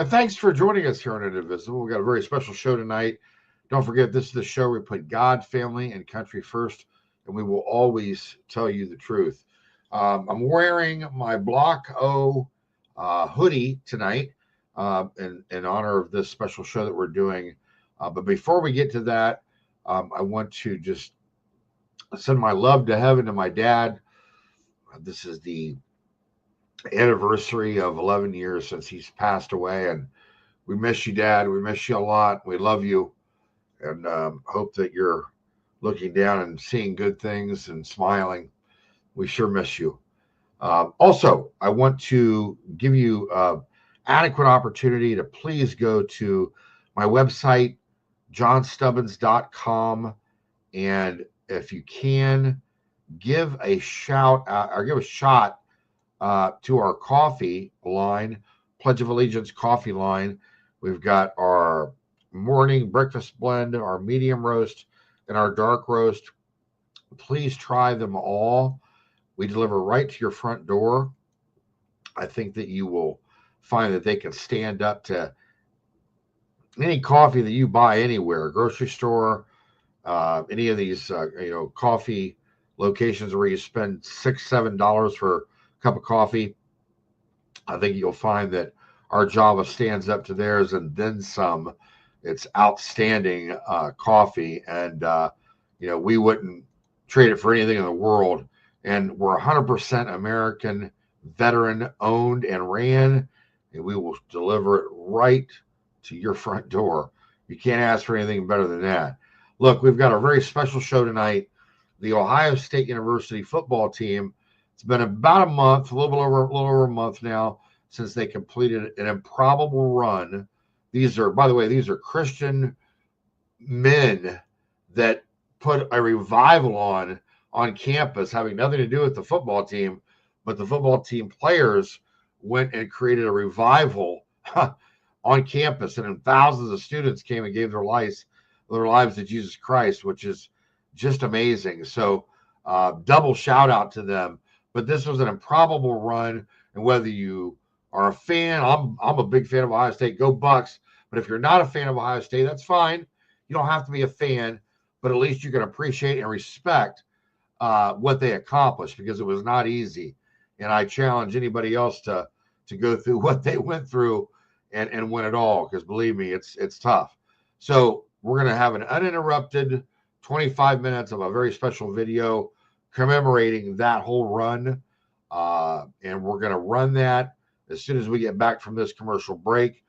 And thanks for joining us here on Indivisible. We've got a very special show tonight. Don't forget, this is the show where we put God, family, and country first, and we will always tell you the truth. I'm wearing my Block O hoodie tonight in honor of this special show that we're doing. But before we get to that, I want to just send my love to heaven to my dad. This is the anniversary of 11 years since he's passed away, and we miss you, Dad. We miss you a lot. We love you, and hope that you're looking down and seeing good things and smiling. We sure miss you. Also, I want to give you adequate opportunity to please go to my website, johnstubbins.com, and if you can, give a shout out or give a shot to our coffee line, Pledge of Allegiance coffee line. We've got our morning breakfast blend, our medium roast, and our dark roast. Please try them all. We deliver right to your front door. I think that you will find that they can stand up to any coffee that you buy anywhere, grocery store, any of these coffee locations where you spend $6-7 for a cup of coffee. I think you'll find that our Java stands up to theirs and then some. It's outstanding coffee, and we wouldn't trade it for anything in the world. And we're 100% American, veteran owned and ran, and we will deliver it right to your front door. You can't ask for anything better than that. Look, we've got a very special show tonight. The Ohio State University football team. It's been about a month, a little over a month now since they completed an improbable run. These are, by the way, Christian men that put a revival on campus, having nothing to do with the football team, but the football team players went and created a revival on campus, and then thousands of students came and gave their lives to Jesus Christ, which is just amazing. So double shout out to them. But this was an improbable run, and whether you are a fan, I'm a big fan of Ohio State. Go Bucks! But if you're not a fan of Ohio State, that's fine. You don't have to be a fan, but at least you can appreciate and respect what they accomplished, because it was not easy. And I challenge anybody else to go through what they went through and win it all, because believe me, it's tough. So we're going to have an uninterrupted 25 minutes of a very special video commemorating that whole run. And we're going to run that as soon as we get back from this commercial break.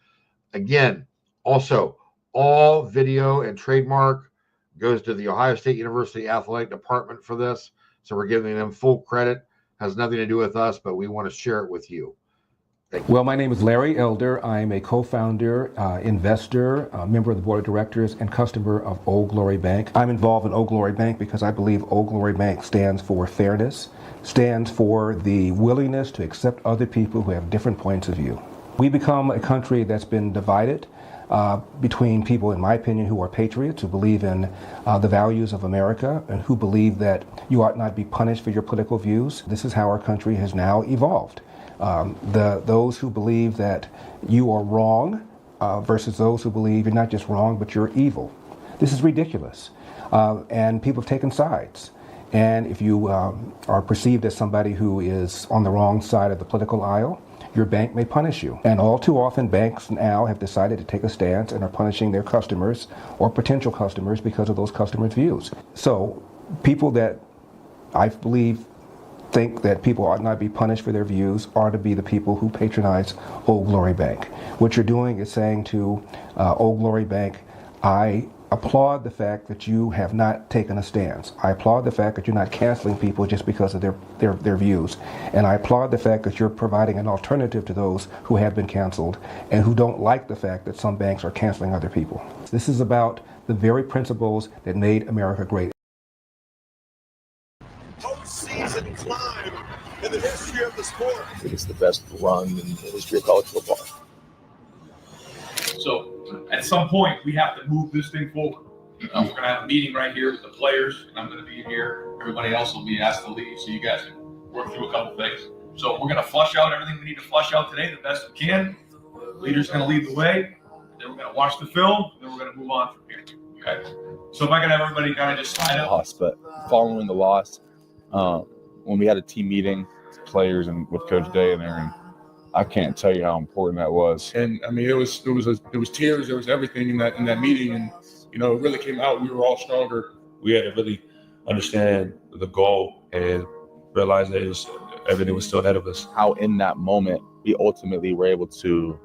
Again, also, all video and trademark goes to the Ohio State University Athletic Department for this. So we're giving them full credit. Has nothing to do with us, but we want to share it with you. Well, my name is Larry Elder. I'm a co-founder, investor, member of the board of directors, and customer of Old Glory Bank. I'm involved in Old Glory Bank because I believe Old Glory Bank stands for fairness, stands for the willingness to accept other people who have different points of view. We become a country that's been divided between people, in my opinion, who are patriots, who believe in the values of America, and who believe that you ought not be punished for your political views. This is how our country has now evolved. Those who believe that you are wrong versus those who believe you're not just wrong, but you're evil. This is ridiculous. And people have taken sides. And if you are perceived as somebody who is on the wrong side of the political aisle, your bank may punish you. And all too often, banks now have decided to take a stance and are punishing their customers or potential customers because of those customers' views. So people that I believe think that people ought not be punished for their views are to be the people who patronize Old Glory Bank. What you're doing is saying to Old Glory Bank, I applaud the fact that you have not taken a stance. I applaud the fact that you're not canceling people just because of their views. And I applaud the fact that you're providing an alternative to those who have been canceled and who don't like the fact that some banks are canceling other people. This is about the very principles that made America great. Postseason climb in the history of the sport. I think it's the best run in the history of college football. So at some point, we have to move this thing forward. We're going to have a meeting right here with the players, and I'm going to be here. Everybody else will be asked to leave, so you guys can work through a couple things. So we're going to flush out everything we need to flush out today the best we can. The leader's going to lead the way. Then we're going to watch the film. Then we're going to move on from here. Okay. So if I can have everybody kind of just sign up. Loss, but following the loss, when we had a team meeting, players and with Coach Day in there, and I can't tell you how important that was. And I mean, it was tears, there was everything in that meeting, and it really came out. We were all stronger. We had to really understand the goal and realize that everything was still ahead of us. How in that moment we ultimately were able to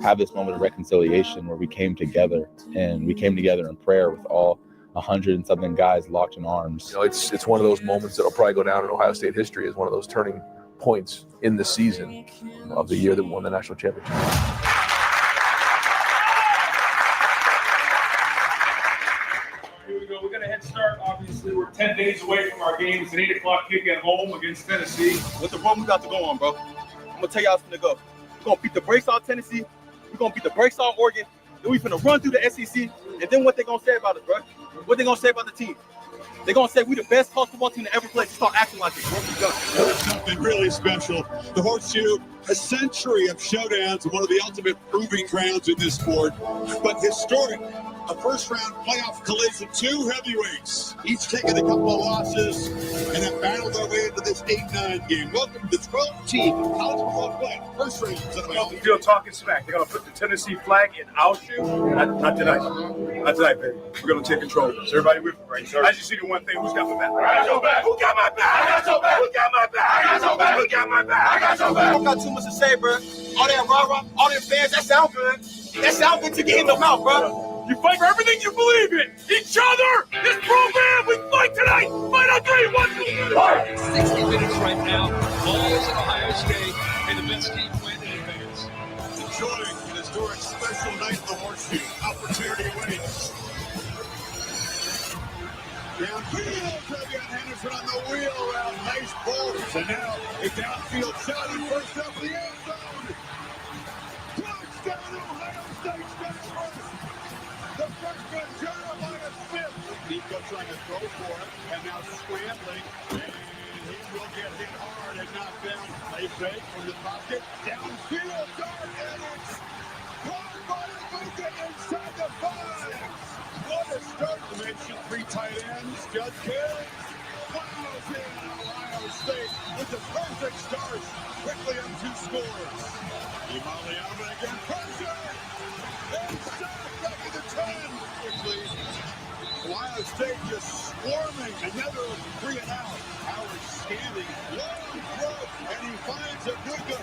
have this moment of reconciliation where we came together, and we came together in prayer with all 100 and something guys locked in arms. It's one of those moments that'll probably go down in Ohio State history as one of those turning points in the season of the year that we won the national championship. Here we go. We're going to head start. Obviously, we're 10 days away from our game. It's an 8 o'clock kick at home against Tennessee. With the run we got to go on, bro. I'm going to tell y'all something to go. We're going to beat the brakes off Tennessee. We're going to beat the brakes off Oregon. Then we're going to run through the SEC. And then what they going to say about us, bro? What they going to say about the team? They're going to say we the best college football team to ever play. Start acting like it. What we done? There's something really special. The Horseshoe, a century of showdowns, one of the ultimate proving grounds in this sport, but historic. A first-round playoff collision, two heavyweights, each taking a couple of losses, and have battled their way into this 8-9 game. Welcome to the 12th team of college football play. First range. Off the field talking smack. They're going to put the Tennessee flag in our shoe. Not tonight. Not tonight, baby. We're going to take control. Is everybody with me, right? I just see the one thing. Who's got my back? I got your back. Who got my back? I got your back. Who got my back? I got your back. Who got my back? I got your back. I don't got too much to say, bro. All that rah-rah, all them fans, that sound good. That sound good to get in the mouth, bro. You fight for everything you believe in. Each other, this program, we fight tonight. Fight on 3, 1, 2, 3. 60 minutes right now. Balls at Ohio State, and the best team win in advance. Enjoying an historic special night in the Horseshoe. Opportunity waits. Downfield, Trevion Henderson on the wheel route. Nice balls. And now a downfield shot and first up the end zone. Touchdown, Ohio State State. The freshman Jeremiah Smith. Nico trying to throw for it, and now scrambling, and he will get hit hard and knocked down. A fake from the pocket, downfield dart, and it's caught by Luka inside the 5. What a start to mention 3 tight ends. Judge Kidd fouls in Ohio State with the perfect start. Quickly on 2 scores. Imaliama again, pressure, and sacked up to the 10. Quickly, Ohio State just swarming. Another 3 and out. Howard scanning, long throw, and he finds a Luka.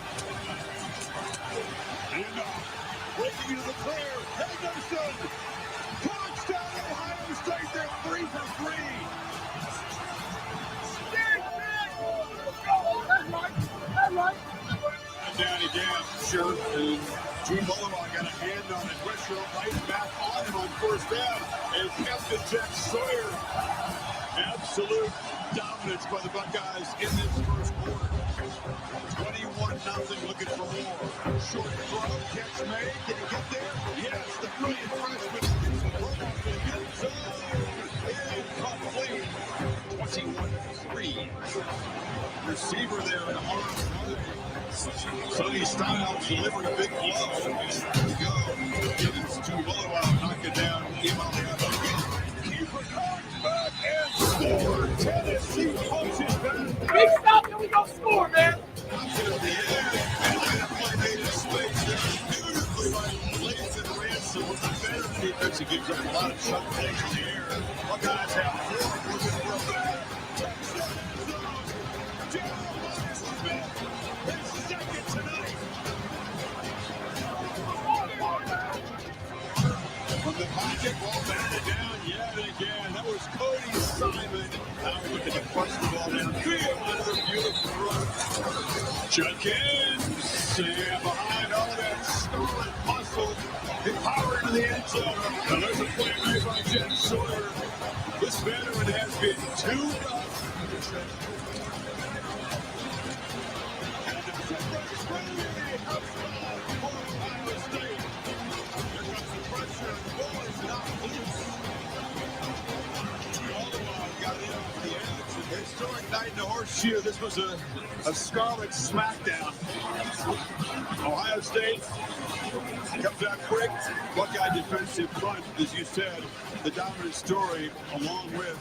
And breaking into the clear, Henderson. Touchdown, Ohio State. They're 3 for 3. Down again, sure. And June Bullock got a hand on it. Pressure right back on him on first down. And Captain Jack Sawyer. Absolute dominance by the Buckeyes in this first quarter. 21-0, looking for more. Short throw, catch made. Can he get there? Yes, the brilliant freshman. Off the end zone. Incomplete. 21-3. Receiver there in arms. Sonny Styles delivered a big blow. Here we go. Gibbons to Bullock, knock it down. Keeper comes back and score. Tennessee punches back. Big stop, and we go score, man. Option at the end. And that play made a space there. Beautifully by Lathan Ransom with the better defense. He gives up a lot of chunk plays in the air. Buckeyes have 4 looking for a back. Jeremiah Smith. His second tonight. From the pocket, ball batted down yet again. That was Cody Simon. Now looking to punch the ball downfield. Another beautiful throw. Judkins. And behind all that scarlet muscle. Hit power into the end zone. And there's a play made by Jack Sawyer. This veteran has been too rough. Historic night in the Horseshoe. This was a Scarlet smackdown. Ohio State comes out quick. Buckeye defensive front, as you said, the dominant story, along with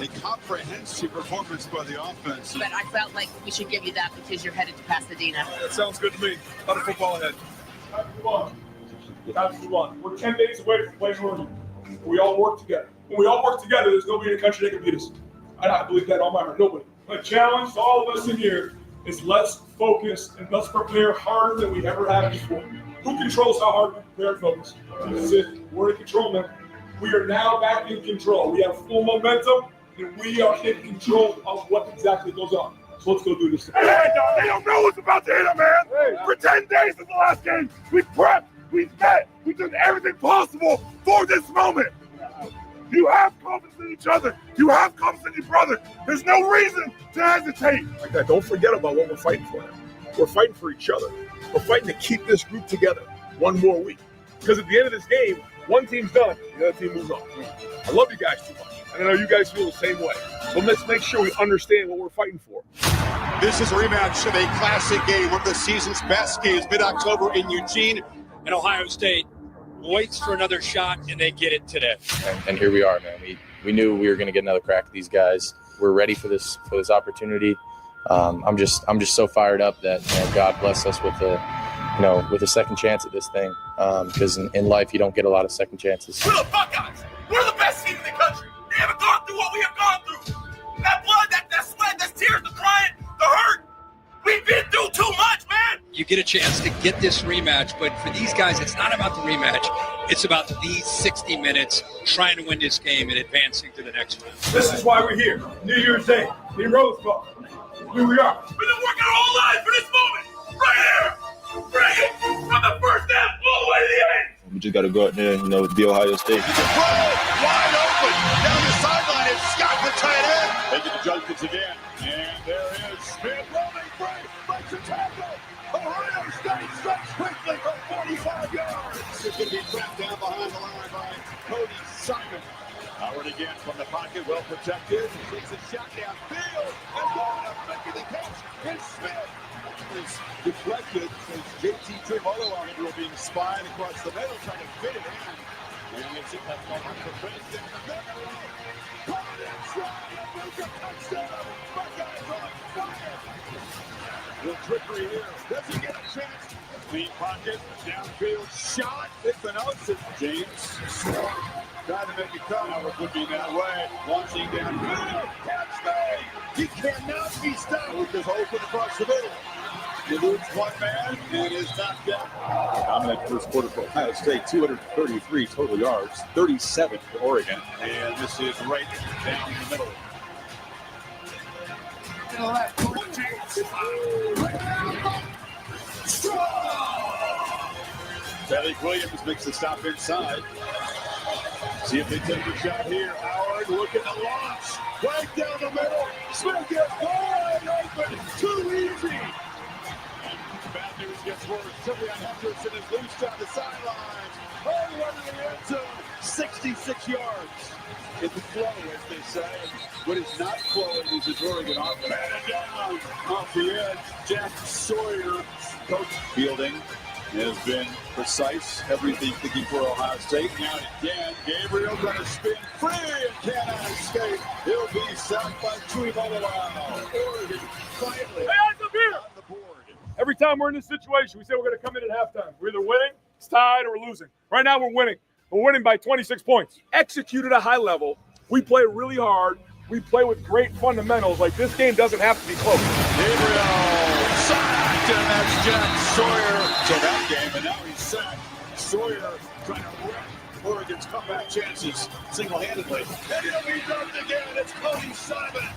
a comprehensive performance by the offense. But I felt like we should give you that because you're headed to Pasadena. That sounds good to me. A lot of football ahead. Time to move on. We're 10 days away from playing Oregon. We all work together. When we all work together, there's nobody in the country that can beat us. I believe that all my heart. Nobody. My challenge to all of us in here is let's focus and let's prepare harder than we ever have before. Who controls how hard we prepare and focus? This is it. We're in control now. We are now back in control. We have full momentum, and we are in control of what exactly goes on. So let's go do this. Hey, they don't know what's about to hit them, man. Hey. For 10 days since the last game, we prepped, we met, we did everything possible for this moment. You have confidence in each other. You have confidence in your brother. There's no reason to hesitate. Like that, don't forget about what we're fighting for now. We're fighting for each other. We're fighting to keep this group together one more week. Because at the end of this game, one team's done, the other team moves on. I love you guys too much. And I know you guys feel the same way. But let's make sure we understand what we're fighting for. This is a rematch of a classic game, one of the season's best games, mid-October in Eugene. And Ohio State waits for another shot, and they get it today. And here we are, man. We knew we were going to get another crack at these guys. We're ready for this opportunity. I'm just so fired up that God bless us with a second chance at this thing. Because in life you don't get a lot of second chances. We're the Buckeyes. We're the best team in the country. They haven't gone through what we have gone through. That blood, that sweat, that tears, the crying, the hurt. We've been through too much, man. You get a chance to get this rematch, but for these guys, it's not about the rematch. It's about these 60 minutes trying to win this game and advancing to the next round. This is why we're here. New Year's Day in Rose Bowl. Here we are. We've been working our whole lives for this moment. Right here. Bring it from the first half all the way to the end. We just got to go out there and be Ohio State. Wide open. Down the sideline is Scott, the tight end. They get the Junkins again. And there is Smith rolling free. Makes a tackle. Ohio State strikes quickly from 45 yards. This is going to be trapped down behind the line by Cody Simon. Howard again from the pocket, well protected. He takes a shot downfield. And going up, making the catch is Smith. Is deflected as JT Trimolo being spied across the middle, trying to fit it in. And it's a touchdown for Princeton. Touchdown. Buckeyes on fire. Little trickery here. Does he get a chance? Clean pocket, downfield shot. It's an outside. James trying to make a cut. It would be that way. Launching downfield. Catch me. He cannot be stopped because open across the middle. He loses one man and is knocked down. Dominant first quarter for Ohio State, 233 total yards, 37 for Oregon. And this is right down the middle. Kelly Williams makes the stop inside. See if they take a shot here. Howard looking to launch. Right down the middle. Smith gets wide open. Too easy. Bad news gets worse. Sylvian Henderson is loose on the sidelines. Oh, run to the end zone. 66 yards. In the flow, as they say. What is not flowing is his Oregon offense. Batted down off the edge. Jack Sawyer. Coach fielding has been precise. Everything thinking for Ohio State. Now again, Gabriel going to spin free and cannot escape. He'll be sacked by Tuimoloau. Oregon finally on the board. Every time we're in this situation, we say we're going to come in at halftime. We're either winning, it's tied, or we're losing. Right now, we're winning. We're winning by 26 points. Execute at a high level. We play really hard. We play with great fundamentals. Like, this game doesn't have to be close. Gabriel sacked, and that's Jack Sawyer to that game, and now he's sacked. Sawyer trying to wreck Oregon's comeback chances single-handedly. And he'll be dumped again. It's Cody Simon.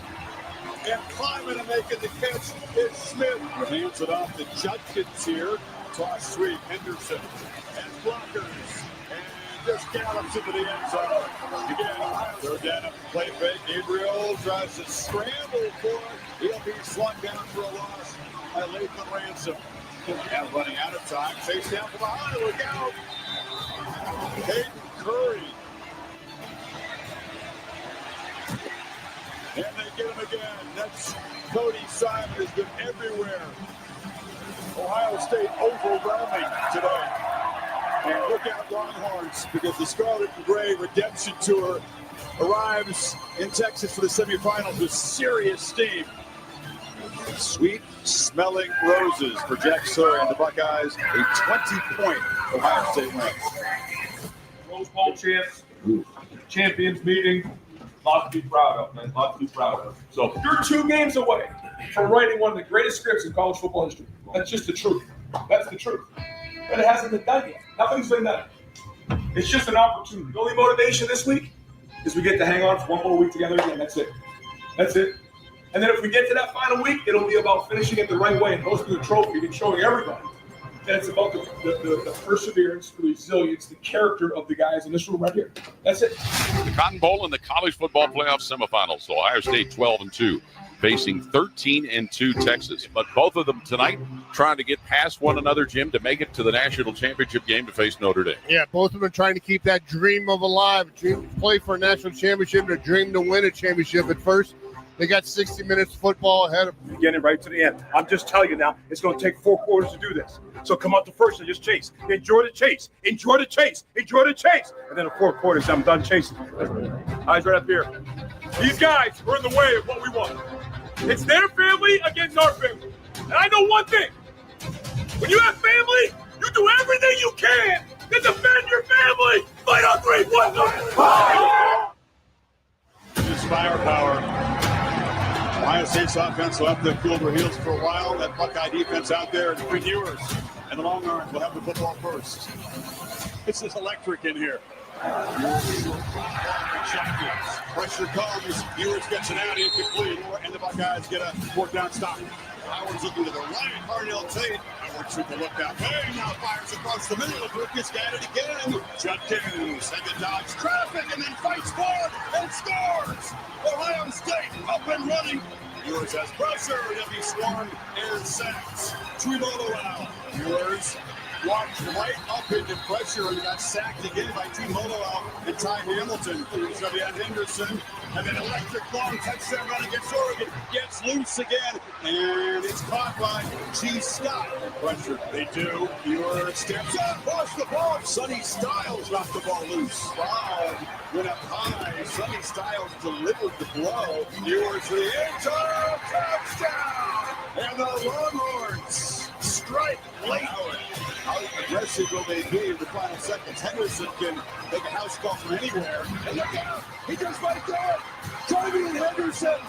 And climbing and making the catch is Smith. Hands it off to Judkins here. Toss sweep, Henderson. And blockers. And just gallops into the end zone. Again, third down, play fake. Gabriel tries to scramble for it. He'll be slung down for a loss by Latham Ransom. Now running out of time. Chase down from behind. Look out. Hayden Curry. And they get him again. That's Cody Simon has been everywhere Ohio State overwhelming today. And look out, Longhorns, because the Scarlet and Gray Redemption Tour arrives in Texas for the semifinals with serious steam. Sweet smelling roses for Jack Sawyer and the Buckeyes. A 20-point Ohio State win. Rose Bowl champions meeting. Lots to be proud of, man. Lots to be proud of. So you're 2 games away from writing one of the greatest scripts in college football history. That's just the truth. That's the truth. But it hasn't been done yet. Nothing's been done. It's just an opportunity. The only motivation this week is we get to hang on for one more week together again. That's it. That's it. And then if we get to that final week, it'll be about finishing it the right way and hosting the trophy and showing everybody that it's about the perseverance, the resilience, the character of the guys in this room right here. That's it. The Cotton Bowl and the college football playoff semifinals. Ohio State 12-2, facing 13-2 Texas. But both of them tonight trying to get past one another, Jim, to make it to the national championship game to face Notre Dame. Yeah, both of them trying to keep that dream of alive, dream to play for a national championship, a dream to win a championship at first. They got 60 minutes of football ahead of them. Getting right to the end. I'm just telling you now, it's going to take 4 quarters to do this. So come out the first and just chase. Enjoy the chase. Enjoy the chase. Enjoy the chase. And then in 4 quarters, I'm done chasing. Eyes right up here. These guys are in the way of what we want. It's their family against our family. And I know one thing. When you have family, you do everything you can to defend your family. Fight on 3, 1, 2. This firepower. Ohio State's offense will have the field their heels for a while. That Buckeye defense out there, and Quinn Ewers and the Longhorns will have the football first. This is electric in here. Pressure comes. Ewers gets it out, incomplete, and the Buckeyes get a 4th down stop. Howard's looking to the right. Harnell Tate. Howard took a look down. Hey, now fires across the middle. Lucas got it again. Judkins had to dodge traffic and then fights forward and scores. Ohio State up and running. Ewers has pressure. Heavy swarm and sacks. Tuimoloau. Ewers walked right up into pressure and got sacked again by Tuimoloau and Ty Hamilton. Xavier Henderson. And then electric long touchdown run against Oregon. Gets loose again. And it's caught by G. Scott. Pressure. They do. Ewers steps up. Lost the ball. Sonny Styles knocked the ball loose. Wow. Went up high. Sonny Styles delivered the blow. Ewers for the end zone. Touchdown. And the Longhorns strike late. How aggressive will they be in the final seconds? Henderson can make a house call from anywhere. And look out! He just might do it! Driving Henderson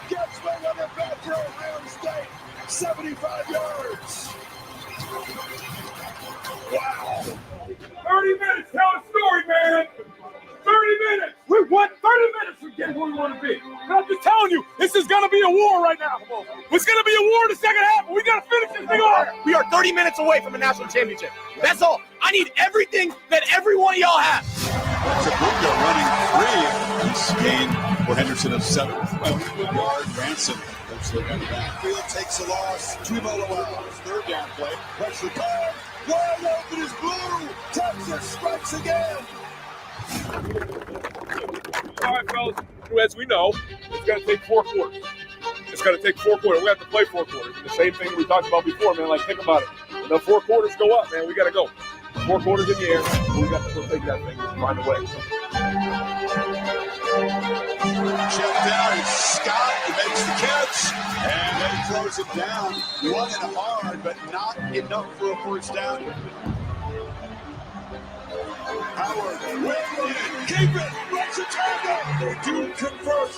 gets right on the back for Ohio State. 75 yards. Wow. 30 minutes. Tell a story, man. 30 minutes. We won 30 minutes to get where we want to be. And I'm just telling you, this is going to be a war right now. It's going to be a war in the second half, but we got to finish this thing off. We are 30 minutes away from a national championship. That's all. I need everything that every one of y'all has. Tabuka running 3 in this game for Henderson of 7. Yard. Ransom eventually got the backfield, takes a loss. Tuimoloau, 3rd down play. Pressure call. Wide open is blue. Texas strikes again. All right, fellas. As we know, it's going to take 4 quarters. It's going to take 4 quarters. We have to play 4 quarters. The same thing we talked about before, man. Like, think about it. When the 4 quarters go up, man, we got to go. 4 quarters in the air. We got to go take that thing and find a way. Check down. It's Scott who makes the catch. And then throws it down. Long and hard, but not enough for a 1st down. Howard, win it, keep it, let's attack it. Duke converts.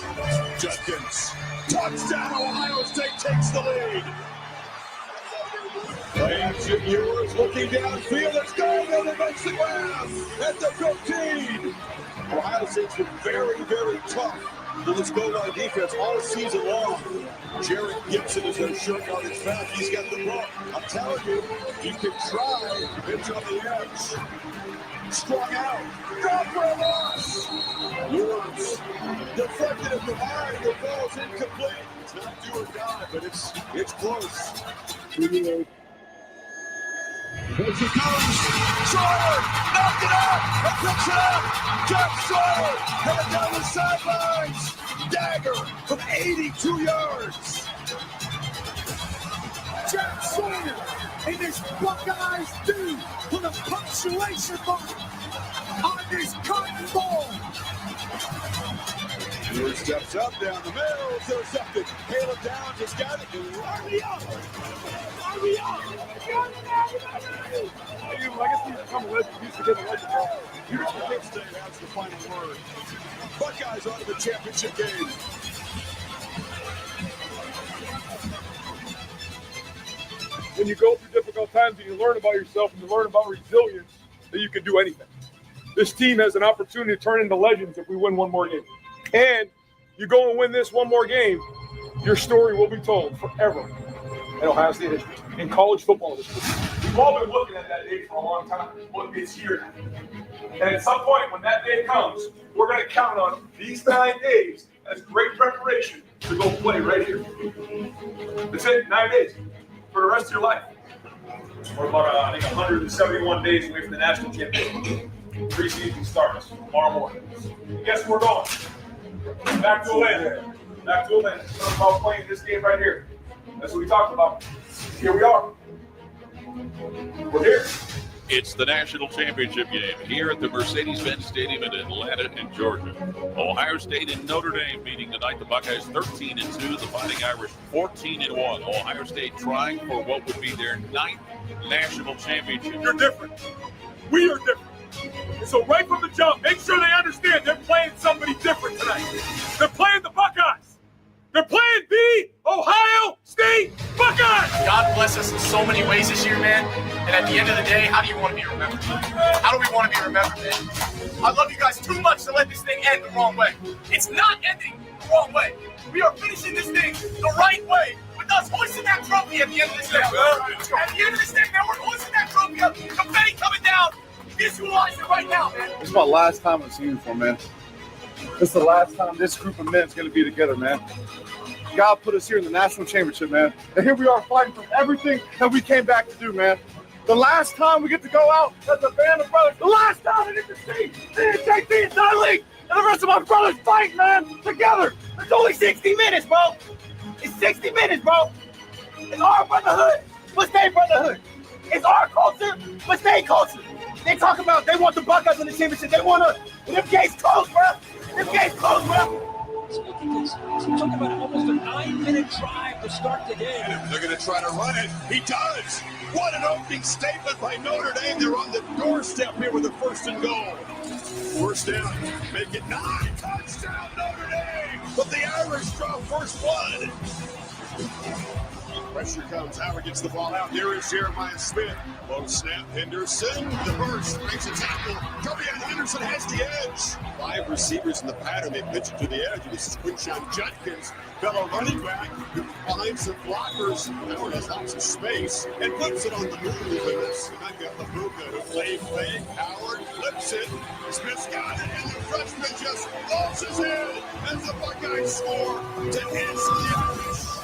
Judkins, touchdown, Ohio State takes the lead. Playing Ewers looking downfield, it's going on the makes the grab at the 15. Ohio State's been very, very tough in this goal line defense all season long. Jared Gibson is their short yardage back. He's got the ball. I'm telling you, you can try. It's on the edge. Strung out. Drop for a loss. Ewers deflected at the line. The ball's incomplete. It's not do or die, but it's close. Here she comes. Sawyer knocked it out. And picks it up. Jack Sawyer headed down the sidelines. Dagger from 82 yards. Jack Sawyer in this Buckeyes do with a punctuation mark on this cotton ball. Here steps up down the middle, intercepted. Caleb down, just got it. Hurry up! Hurry up! I guess these become legends. Used to get a legend, bro. Michigan State has the final word. Buckeyes on to the championship game. When you go through difficult times and you learn about yourself and you learn about resilience, that you can do anything. This team has an opportunity to turn into legends if we win one more game. And you go and win this one more game, your story will be told forever in Ohio State history, in college football history. We've all been looking at that day for a long time. Well, it's here now. And at some point when that day comes, we're going to count on these 9 days as great preparation to go play right here. That's it, 9 days for the rest of your life. We're about, I think, 171 days away from the national championship. Preseason starts tomorrow morning. Guess where we're going? Back to Atlanta. Back to Atlanta. It's about playing this game right here. That's what we talked about. Here we are. We're here. It's the national championship game here at the Mercedes-Benz Stadium in Atlanta, in Georgia. Ohio State and Notre Dame meeting tonight. The Buckeyes 13-2, the Fighting Irish 14-1. Ohio State trying for what would be their 9th national championship. You're different. We are different. And so right from the jump, make sure they understand they're playing somebody different tonight. They're playing the Buckeyes. They're playing the Ohio State Buckeyes. God bless us in so many ways this year, man. And at the end of the day, how do you want to be remembered? How do we want to be remembered, man? I love you guys too much to let this thing end the wrong way. It's not ending the wrong way. We are finishing this thing the right way with us hoisting that trophy at the end of this day. At the end of this day, man, we're hoisting that trophy up. Confetti coming down. Visualize it right now, man. This is my last time in this uniform, man. This is the last time this group of men is going to be together, man. God put us here in the national championship, man. And here we are fighting for everything that we came back to do, man. The last time we get to go out as a band of brothers. The last time I get to see the NJP entire league and the rest of my brothers fight, man, together. It's only 60 minutes, bro. It's 60 minutes, bro. It's our brotherhood. Let's stay brotherhood. It's our culture. Let's stay culture. They talk about they want the Buckeyes in the championship. They want us. Them gates closed, bro. Them gates closed, bro. We're talking about almost a 9-minute drive to start the game. And they're going to try to run it. He does. What an opening statement by Notre Dame. They're on the doorstep here with a 1st and goal. First down. Make it 9. Touchdown, Notre Dame. But the Irish draw first blood. Pressure comes. Howard gets the ball out. There is Jeremiah Smith. Low snap. Henderson. The burst. Breaks a tackle. Tobias Henderson has the edge. 5 receivers in the pattern. They pitch it to the edge. This is Quinshawn Judkins, fellow running back, who behind some blockers. Howard has lots of space and puts it on the move. And that's not got the move to play fake. Howard flips it. Smith's got it. And the freshman just launches in as the Buckeyes score to answer the Irish.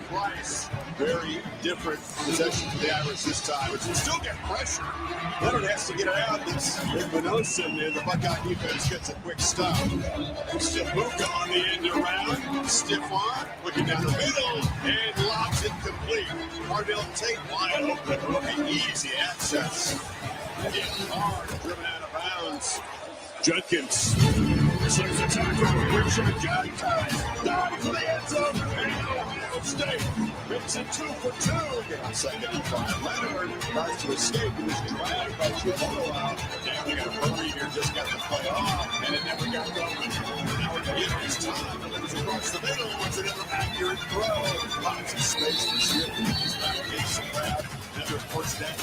Price, very different possession for the Irish this time, but you still get pressure. Leonard has to get it out. It's Vinosin, and the Buckeye defense gets a quick stop. Stifuka on the end around. Stiff arm, looking down the middle, and lobs it complete. Cardell Tate wide open, looking easy access. Hit hard, driven out of bounds. Judkins. Slips the tackle. Richard Judkins. Dives to the end zone. And Ohio State makes it 2 for 2. Second and 5. Leonard tries to escape. He was dragged by Chipotle out. Now they got to hurry here. Just got the play off. And it never got going. Now we're going to get his time. Delivers across the middle. Wants another accurate throw. Lots of space for Smith. He's back against the grab. Another first down.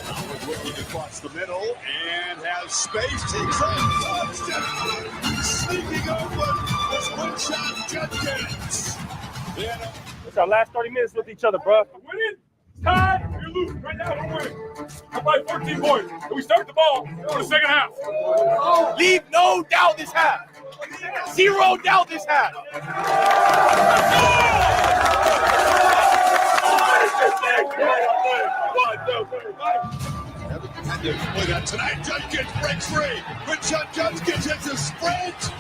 Howard looking across the middle and has space. Takes off. Touchdown. Sneaking open was Quinshawn Judkins. It's our last 30 minutes with each other, bro. We're winning. Tied. You're losing. Right now, we're winning. I'm like 14 points. And we start the ball for the second half. Leave no doubt this half. 0 doubt this half. Look at tonight, Judkins breaks free. Quinshawn Judkins hits a sprint.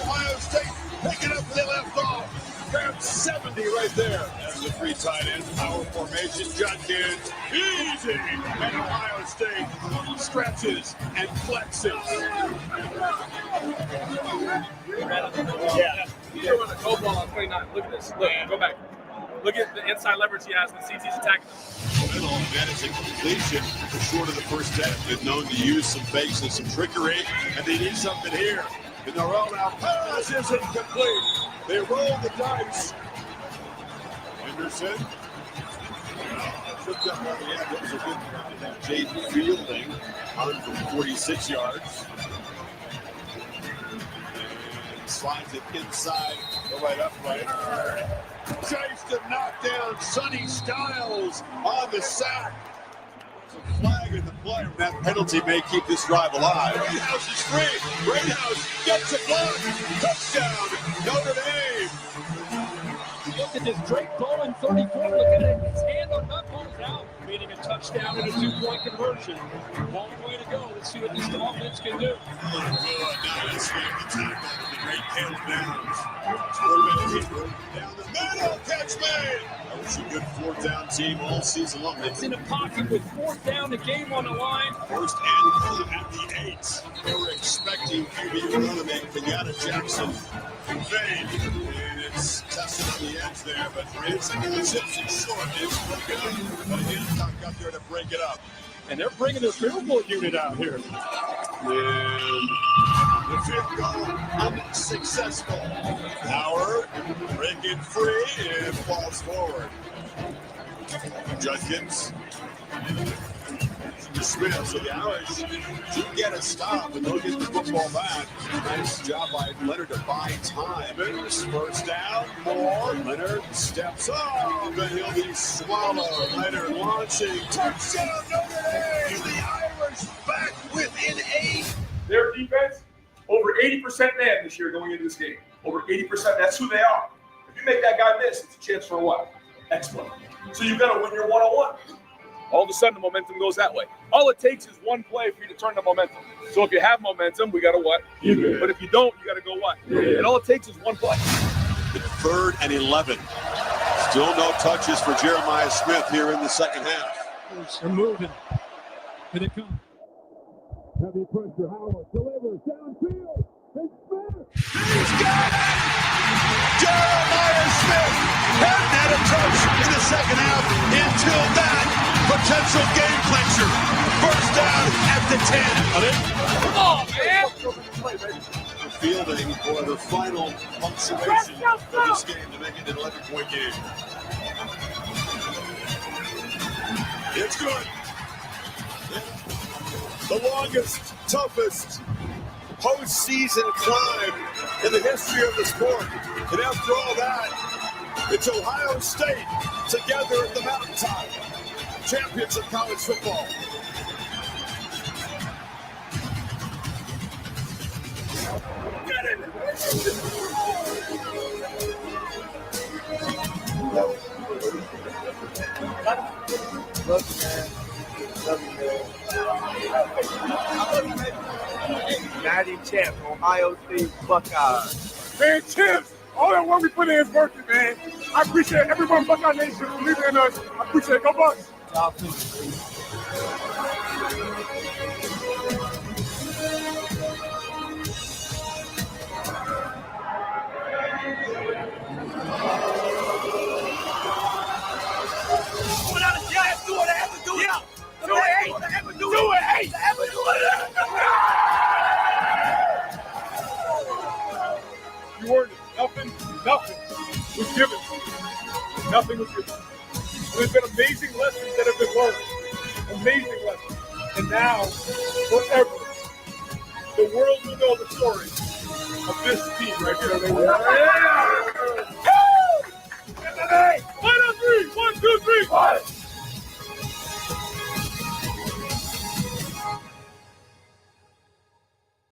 Ohio State picking up where they left off. Grabs 70 right there. the three tight ends. Power formation. Judkins. Easy. And Ohio State stretches and flexes. Yeah. He's throwing a go ball on 29. Look at this. Look, go back. Look at the inside leverage he has when CT's attacking him. That is a completion short of the first half. Been known to use some fakes and some trickery, and they need something here. And the rollout pass is incomplete. They roll the dice. Henderson. Tripped up on the end. That was a good Jaden Fielding on for 46 yards. And slides it inside the right upright. Chased and knocked down Sonny Styles on the sack. There's a flag in the play. That penalty may keep this drive alive. Greathouse is free. Greathouse gets a block. Touchdown, Notre Dame. Look at this. Drake Dolan, 34. Look at it. His hand on that ball is out. Meaning a touchdown and a 2-point conversion. Long way to go. Let's see what this offense can do. Now let's make the tackle. The great Caleb Downs. Down the middle. Catch made. That was a good fourth down team all season long. It's in a pocket with fourth down, the game on the line. First and goal at the 8. They were expecting QB running back Kenyatta Jackson fade. And it's tested on the edge there, but it's short. It's broken up. But Hancock got there to break it up. And they're bringing their field goal unit out here. And the field goal unsuccessful. Howard breaking free and falls forward. Judkins. Smith. So the Irish do get a stop and they'll get the football back. Nice job by Leonard to buy time. First down, more. Leonard steps up and he'll be swallowed. Leonard launching. Touchdown Notre Dame. The Irish back within 8. Their defense, over 80% man this year going into this game. Over 80%. That's who they are. If you make that guy miss, it's a chance for what? Exploit. So you've got to win your one-on-one. All of a sudden, the momentum goes that way. All it takes is one play for you to turn the momentum. So if you have momentum, we got to what? Yeah. But if you don't, you got to go what? Yeah. And all it takes is one play. 3rd and 11. Still no touches for Jeremiah Smith here in the second half. They're moving. Here they come. Heavy pressure. Howard delivers downfield. It's Smith. He's got it! Jeremiah Smith hadn't had a touch in the second half until that potential game clincher. First down at the 10. Come on, man! Fielding for the final punctuation of this game to make it an 11-point game. It's good. The longest, toughest postseason climb in the history of the sport. And after all that, it's Ohio State together at the mountaintop. Champions of college football. Get it! Love you, man. Love you, man. Natty champ, Ohio State Buckeyes. Man, champs, all that work we put in is working, man. I appreciate everyone, Buckeye Nation, for believing in us. I appreciate it. Go Bucks. You earned it. Nothing was given. Nothing was given. There's been amazing lessons that have been learned. Amazing lessons. And now, forever, the world will know the story of this team right here. Yeah! 1, 2, 3. 1, 2, 3. 1.